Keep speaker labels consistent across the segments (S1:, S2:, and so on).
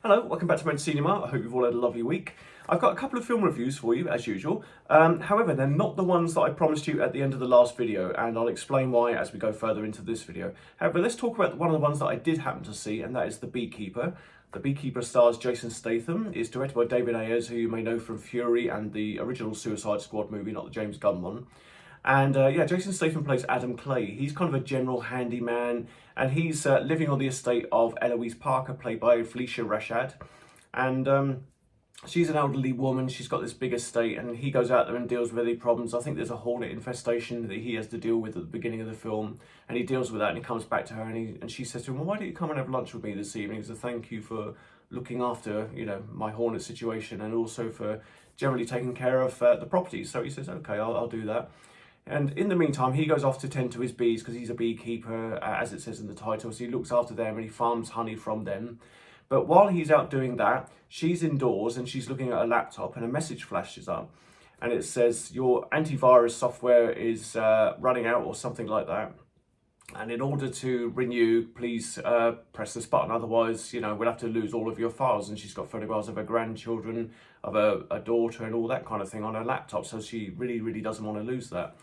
S1: Hello, welcome back to Mancinima. I hope you've all had a lovely week. I've got a couple of film reviews for you, as usual. However, they're not the ones that I promised you at the end of the last video, and I'll explain why as we go further into this video. However, let's talk about one of the ones that I did happen to see, and that is The Beekeeper. The Beekeeper stars Jason Statham. It's directed by David Ayers, who you may know from Fury and the original Suicide Squad movie, not the James Gunn one. And yeah, Jason Statham plays Adam Clay. He's kind of a general handyman, and he's living on the estate of Eloise Parker, played by Felicia Rashad. And she's an elderly woman. She's got this big estate, and he goes out there and deals with any problems. I think there's a hornet infestation that he has to deal with at the beginning of the film, and he deals with that, and he comes back to her, and she says to him, well, why don't you come and have lunch with me this evening? So thank you for looking after, my hornet situation, and also for generally taking care of the property. So he says, okay, I'll do that. And in the meantime, he goes off to tend to his bees because he's a beekeeper, as it says in the title. So he looks after them and he farms honey from them. But while he's out doing that, she's indoors and she's looking at a laptop, and a message flashes up. And it says, your antivirus software is running out, or something like that. And in order to renew, please press this button. Otherwise, we'll have to lose all of your files. And she's got photographs of her grandchildren, of a daughter, and all that kind of thing on her laptop. So she really, really doesn't want to lose that.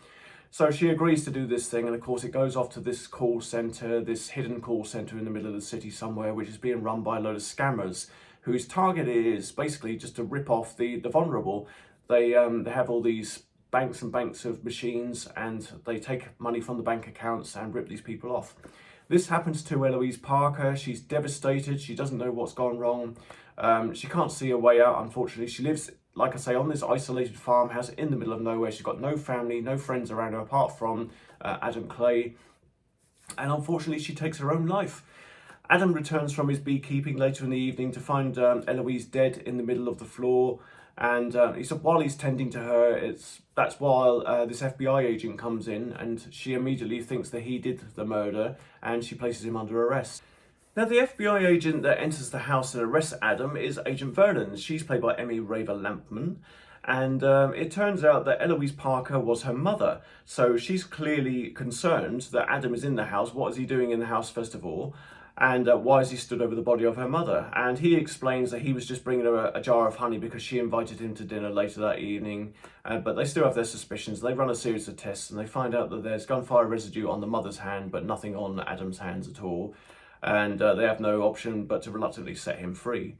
S1: So she agrees to do this thing, and of course it goes off to this call centre, this hidden call centre in the middle of the city somewhere, which is being run by a load of scammers, whose target is basically just to rip off the vulnerable. They have all these banks and banks of machines, and they take money from the bank accounts and rip these people off. This happens to Eloise Parker. She's devastated. She doesn't know what's gone wrong. She can't see a way out, unfortunately. She lives, like I say, on this isolated farmhouse in the middle of nowhere. She's got no family, no friends around her apart from Adam Clay. And unfortunately, she takes her own life. Adam returns from his beekeeping later in the evening to find Eloise dead in the middle of the floor. And he said while he's tending to her, that's while this FBI agent comes in, and she immediately thinks that he did the murder, and she places him under arrest. Now, the FBI agent that enters the house and arrests Adam is Agent Vernon. She's played by Emmy Raver-Lampman. And it turns out that Eloise Parker was her mother. So she's clearly concerned that Adam is in the house. What is he doing in the house, first of all? And why has he stood over the body of her mother? And he explains that he was just bringing her a jar of honey because she invited him to dinner later that evening. But they still have their suspicions. They run a series of tests, and they find out that there's gunfire residue on the mother's hand, but nothing on Adam's hands at all. And they have no option but to reluctantly set him free.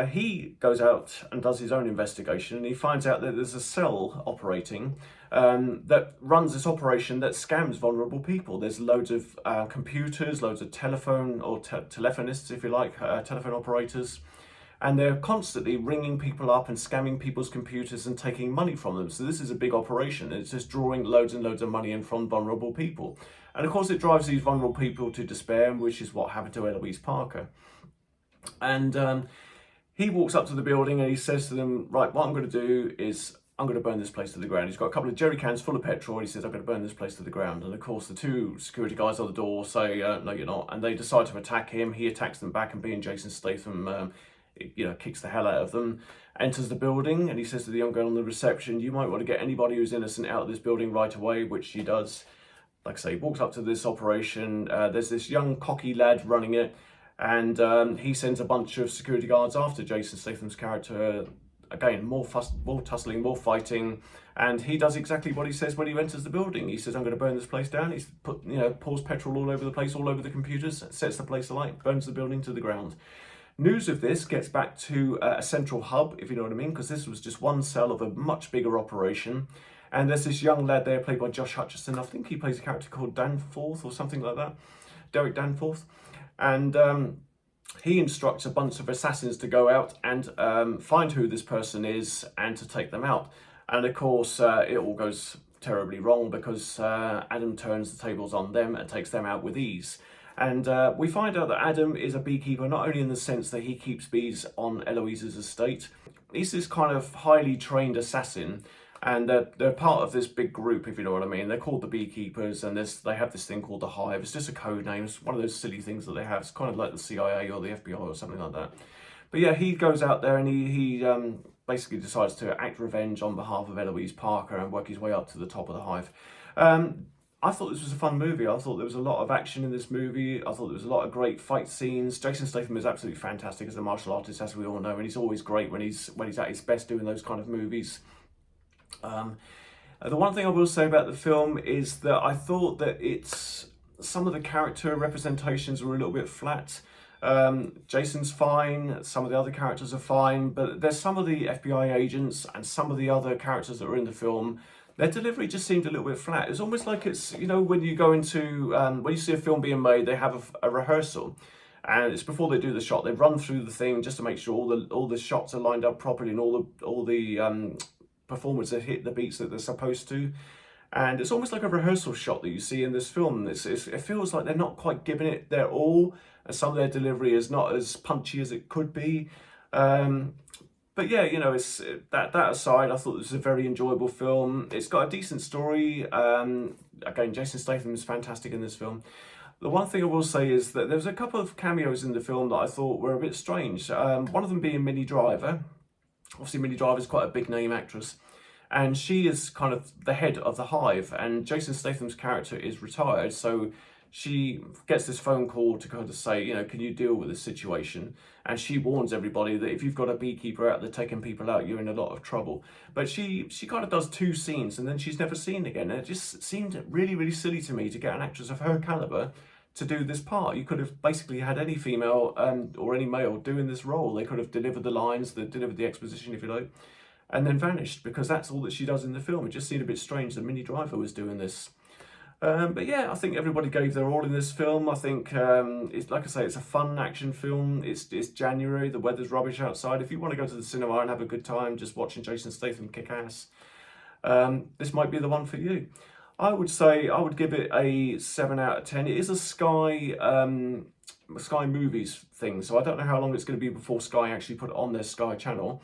S1: He goes out and does his own investigation, and he finds out that there's a cell operating that runs this operation that scams vulnerable people. There's loads of computers, loads of telephone or telephonists, if you like, telephone operators, and they're constantly ringing people up and scamming people's computers and taking money from them. So this is a big operation. It's just drawing loads and loads of money in from vulnerable people. And of course it drives these vulnerable people to despair, which is what happened to Eloise Parker. And he walks up to the building and he says to them, right, what I'm going to do is I'm going to burn this place to the ground. He's got a couple of jerry cans full of petrol, and he says, I'm going to burn this place to the ground. And of course the two security guys on the door say, no, you're not. And they decide to attack him. He attacks them back, and being Jason Statham, kicks the hell out of them, enters the building, and he says to the young girl on the reception, you might want to get anybody who's innocent out of this building right away, which she does. Like I say, he walks up to this operation. There's this young cocky lad running it, and he sends a bunch of security guards after Jason Statham's character. Again, more tussling, more fighting, and he does exactly what he says when he enters the building. He says, I'm going to burn this place down. He's pours petrol all over the place, all over the computers, sets the place alight, burns the building to the ground. News of this gets back to a central hub, if you know what I mean, because this was just one cell of a much bigger operation. And there's this young lad there played by Josh Hutcherson. I think he plays a character called Danforth or something like that. Derek Danforth. And he instructs a bunch of assassins to go out and find who this person is and to take them out. And of course, it all goes terribly wrong because Adam turns the tables on them and takes them out with ease. And we find out that Adam is a beekeeper, not only in the sense that he keeps bees on Eloise's estate. He's this kind of highly trained assassin, and they're part of this big group, if you know what I mean. They're called the Beekeepers, and they have this thing called the Hive. It's just a code name. It's one of those silly things that they have. It's kind of like the CIA or the FBI or something like that. But yeah, he goes out there and he basically decides to act revenge on behalf of Eloise Parker and work his way up to the top of the Hive. I thought this was a fun movie. I thought there was a lot of action in this movie. I thought there was a lot of great fight scenes. Jason Statham is absolutely fantastic as a martial artist, as we all know, and he's always great when he's at his best doing those kind of movies. The one thing I will say about the film is that I thought that some of the character representations were a little bit flat. Jason's fine, some of the other characters are fine, but there's some of the FBI agents and some of the other characters that were in the film, their delivery just seemed a little bit flat. It's almost like it's, you know, when you go into, when you see a film being made, they have a rehearsal. And it's before they do the shot, they run through the thing just to make sure all the shots are lined up properly and all the performers that hit the beats that they're supposed to. And it's almost like a rehearsal shot that you see in this film. It feels like they're not quite giving it their all, and some of their delivery is not as punchy as it could be. But yeah, you know, it's that aside, I thought this was a very enjoyable film. It's got a decent story. Again, Jason Statham is fantastic in this film. The one thing I will say is that there's a couple of cameos in the film that I thought were a bit strange. One of them being Minnie Driver. Obviously, Minnie Driver is quite a big name actress. And she is kind of the head of the hive, and Jason Statham's character is retired, so she gets this phone call to kind of say, you know, can you deal with this situation? And she warns everybody that if you've got a beekeeper out there taking people out, you're in a lot of trouble. But she kind of does 2 scenes and then she's never seen again. And it just seemed really, really silly to me to get an actress of her caliber to do this part. You could have basically had any female or any male doing this role. They could have delivered the lines, they delivered the exposition, if you like, and then vanished, because that's all that she does in the film. It just seemed a bit strange that Minnie Driver was doing this. But yeah, I think everybody gave their all in this film. I think, it's like I say, it's a fun action film. It's January, the weather's rubbish outside. If you want to go to the cinema and have a good time just watching Jason Statham kick ass, this might be the one for you. I would say I would give it a 7 out of 10. It is a Sky Movies thing, so I don't know how long it's going to be before Sky actually put it on their Sky channel.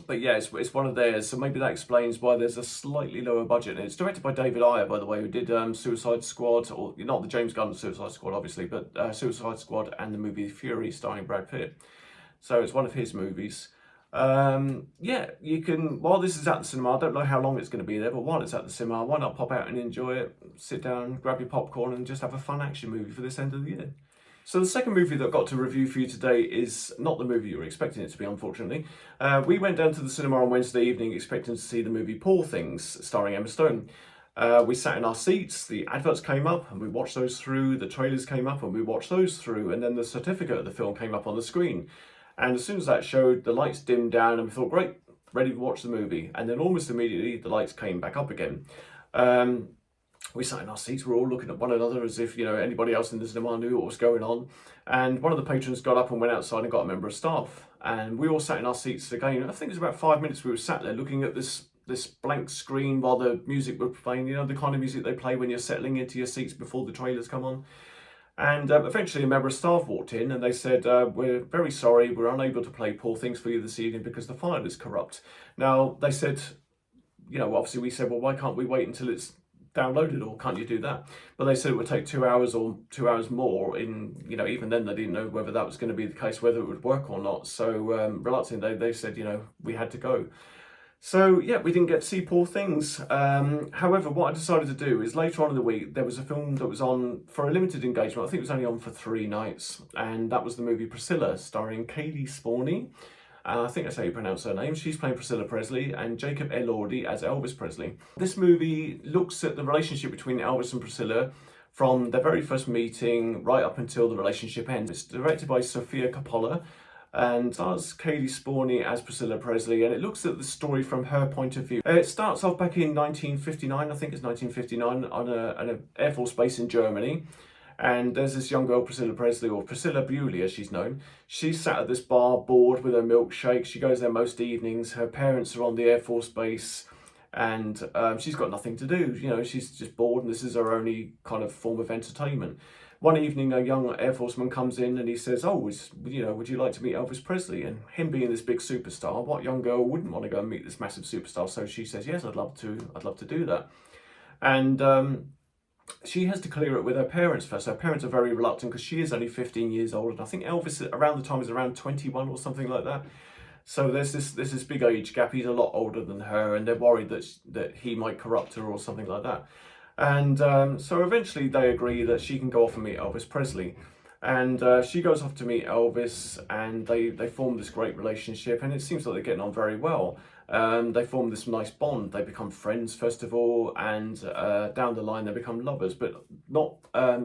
S1: But yeah, it's one of theirs, so maybe that explains why there's a slightly lower budget. And it's directed by David Ayer, by the way, who did Suicide Squad, or not the James Gunn Suicide Squad, obviously, but Suicide Squad and the movie Fury starring Brad Pitt. So it's one of his movies. Yeah, you can, while this is at the cinema, I don't know how long it's going to be there, but while it's at the cinema, why not pop out and enjoy it, sit down, grab your popcorn and just have a fun action movie for this end of the year. So the second movie that I've got to review for you today is not the movie you were expecting it to be, unfortunately. We went down to the cinema on Wednesday evening expecting to see the movie Poor Things, starring Emma Stone. We sat in our seats, the adverts came up and we watched those through, the trailers came up and we watched those through, and then the certificate of the film came up on the screen. And as soon as that showed, the lights dimmed down and we thought, great, ready to watch the movie. And then almost immediately, the lights came back up again. We sat in our seats, we were all looking at one another as if, you know, anybody else in the cinema knew what was going on. And one of the patrons got up and went outside and got a member of staff. And we all sat in our seats again. I think it was about 5 minutes we were sat there looking at this blank screen while the music was playing, you know, the kind of music they play when you're settling into your seats before the trailers come on. And eventually a member of staff walked in and they said, we're very sorry, we're unable to play Poor Things for you this evening because the file is corrupt. Now, they said, you know, obviously we said, well, why can't we wait until it's downloaded, or can't you do that? But they said it would take 2 hours or 2 hours more. In, you know, even then they didn't know whether that was going to be the case, whether it would work or not. So reluctantly they said, you know, we had to go. So yeah, we didn't get to see Poor Things. However, what I decided to do is later on in the week there was a film that was on for a limited engagement. I think it was only on for 3 nights, and that was the movie Priscilla, starring Cailee Spaeny. I think that's how you pronounce her name. She's playing Priscilla Presley, and Jacob Elordi as Elvis Presley. This movie looks at the relationship between Elvis and Priscilla from their very first meeting right up until the relationship ends. It's directed by Sofia Coppola and stars Cailee Spaeny as Priscilla Presley, and it looks at the story from her point of view. It starts off back in 1959, I think it's 1959, on an Air Force base in Germany. And there's this young girl, Priscilla Presley, or Priscilla Bewley as she's known. She's sat at this bar bored with her milkshake. She goes there most evenings. Her parents are on the Air Force base and she's got nothing to do. You know, she's just bored and this is her only kind of form of entertainment. One evening, a young Air Forceman comes in and he says, oh, you know, would you like to meet Elvis Presley? And him being this big superstar, what young girl wouldn't want to go and meet this massive superstar? So she says, yes, I'd love to do that. And she has to clear it with her parents first. Her parents are very reluctant because she is only 15 years old. And I think Elvis around the time is around 21 or something like that. So there's this big age gap. He's a lot older than her, and they're worried that he might corrupt her or something like that. And so eventually they agree that she can go off and meet Elvis Presley. And she goes off to meet Elvis, and they form this great relationship, and it seems like they're getting on very well. They form this nice bond. They become friends first of all, and down the line they become lovers, but not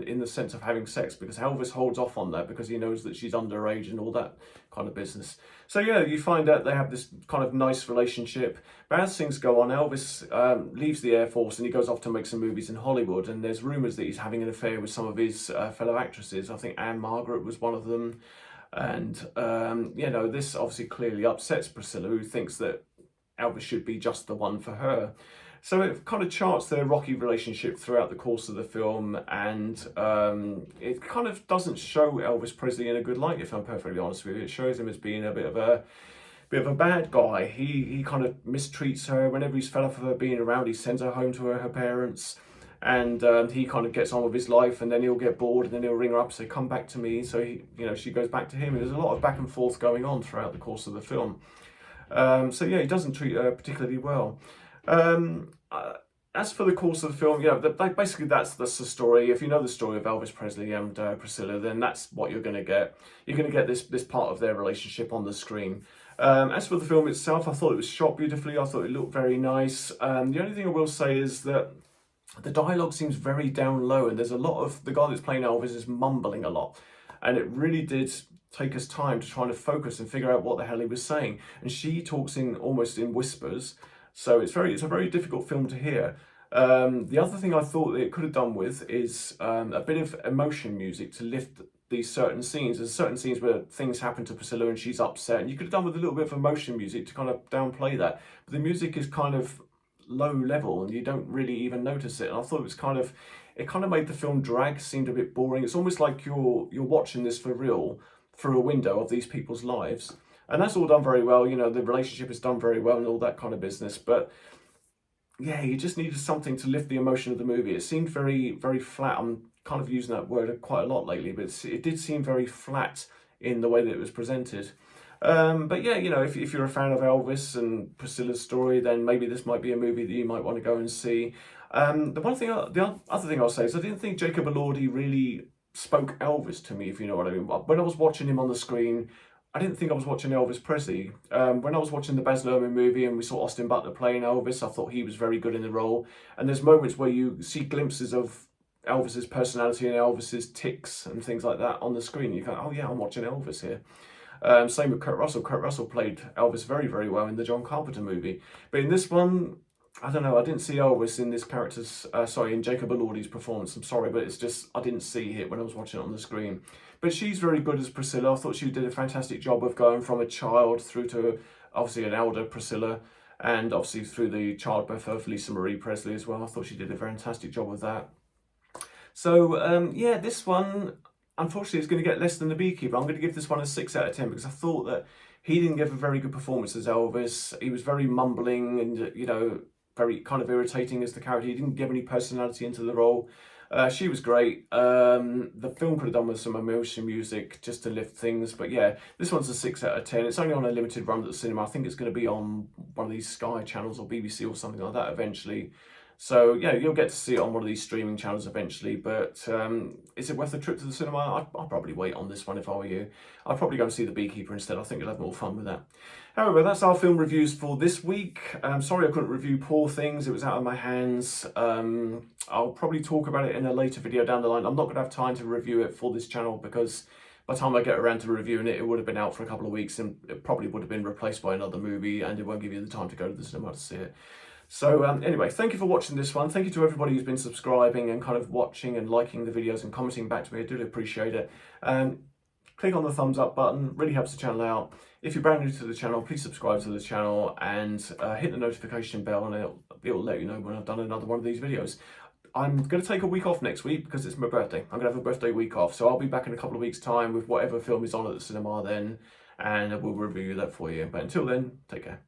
S1: in the sense of having sex, because Elvis holds off on that because he knows that she's underage and all that kind of business. So yeah, you find out they have this kind of nice relationship. But as things go on, Elvis leaves the Air Force and he goes off to make some movies in Hollywood, and there's rumours that he's having an affair with some of his fellow actresses. I think Anne Margaret was one of them. And, you know, this obviously clearly upsets Priscilla, who thinks that Elvis should be just the one for her. So it kind of charts their rocky relationship throughout the course of the film, and it kind of doesn't show Elvis Presley in a good light, if I'm perfectly honest with you. It shows him as being a bit of a bad guy. He kind of mistreats her. Whenever he's fed up of her being around, he sends her home to her parents, and he kind of gets on with his life, and then he'll get bored, and then he'll ring her up and say, come back to me. So she goes back to him, and there's a lot of back and forth going on throughout the course of the film. So yeah, he doesn't treat her particularly well. As for the course of the film, basically that's the story. If you know the story of Elvis Presley and Priscilla, then that's what you're going to get. You're going to get this part of their relationship on the screen. As for the film itself, I thought it was shot beautifully. I thought it looked very nice. The only thing I will say is that the dialogue seems very down low, and there's a lot of, the guy that's playing Elvis is mumbling a lot, and it really did take us time to try to focus and figure out what the hell he was saying. And she talks in almost in whispers, so it's a very difficult film to hear. The other thing I thought that it could have done with is a bit of emotion music to lift these certain scenes. There's certain scenes where things happen to Priscilla and she's upset, and you could have done with a little bit of emotion music to kind of downplay that. But the music is kind of low level, and you don't really even notice it. And I thought it kind of made the film drag, seemed a bit boring. It's almost like you're watching this for real through a window of these people's lives. And that's all done very well. You know, the relationship is done very well and all that kind of business. But yeah, you just needed something to lift the emotion of the movie. It seemed very, very flat. I'm kind of using that word quite a lot lately, but it did seem very flat in the way that it was presented. But yeah, you know, if you're a fan of Elvis and Priscilla's story, then maybe this might be a movie that you might want to go and see. The other thing I'll say is I didn't think Jacob Elordi really spoke Elvis to me, if you know what I mean. When I was watching him on the screen, I didn't think I was watching Elvis Presley. When I was watching the Baz Luhrmann movie and we saw Austin Butler playing Elvis, I thought he was very good in the role. And there's moments where you see glimpses of Elvis's personality and Elvis's tics and things like that on the screen. You go, oh yeah, I'm watching Elvis here. Same with Kurt Russell. Kurt Russell played Elvis very, very well in the John Carpenter movie. But in this one, I don't know, I didn't see Elvis in this character's, in Jacob Elordi's performance. I'm sorry, but it's just, I didn't see it when I was watching it on the screen. But she's very good as Priscilla. I thought she did a fantastic job of going from a child through to, obviously, an elder Priscilla, and obviously through the childbirth of Lisa Marie Presley as well. I thought she did a fantastic job with that. So, yeah, this one, unfortunately, is going to get less than The Beekeeper. I'm going to give this one a 6 out of 10 because I thought that he didn't give a very good performance as Elvis. He was very mumbling and, you know, very kind of irritating as the character. He didn't give any personality into the role. She was great. The film could have done with some emotion music just to lift things. But yeah, this one's a 6 out of 10. It's only on a limited run at the cinema. I think it's going to be on one of these Sky channels or BBC or something like that eventually. So yeah, you'll get to see it on one of these streaming channels eventually, but is it worth the trip to the cinema? I'd probably wait on this one if I were you. I'd probably go and see The Beekeeper instead. I think you'll have more fun with that. However, that's our film reviews for this week. Sorry I couldn't review Poor Things. It was out of my hands. I'll probably talk about it in a later video down the line. I'm not going to have time to review it for this channel because by the time I get around to reviewing it, it would have been out for a couple of weeks and it probably would have been replaced by another movie and it won't give you the time to go to the cinema to see it. So anyway, thank you for watching this one. Thank you to everybody who's been subscribing and kind of watching and liking the videos and commenting back to me. I do appreciate it. Click on the thumbs up button, really helps the channel out. If you're brand new to the channel, please subscribe to the channel and hit the notification bell and it'll let you know when I've done another one of these videos. I'm going to take a week off next week because it's my birthday. I'm going to have a birthday week off. So I'll be back in a couple of weeks' time with whatever film is on at the cinema then, and we'll review that for you. But until then, take care.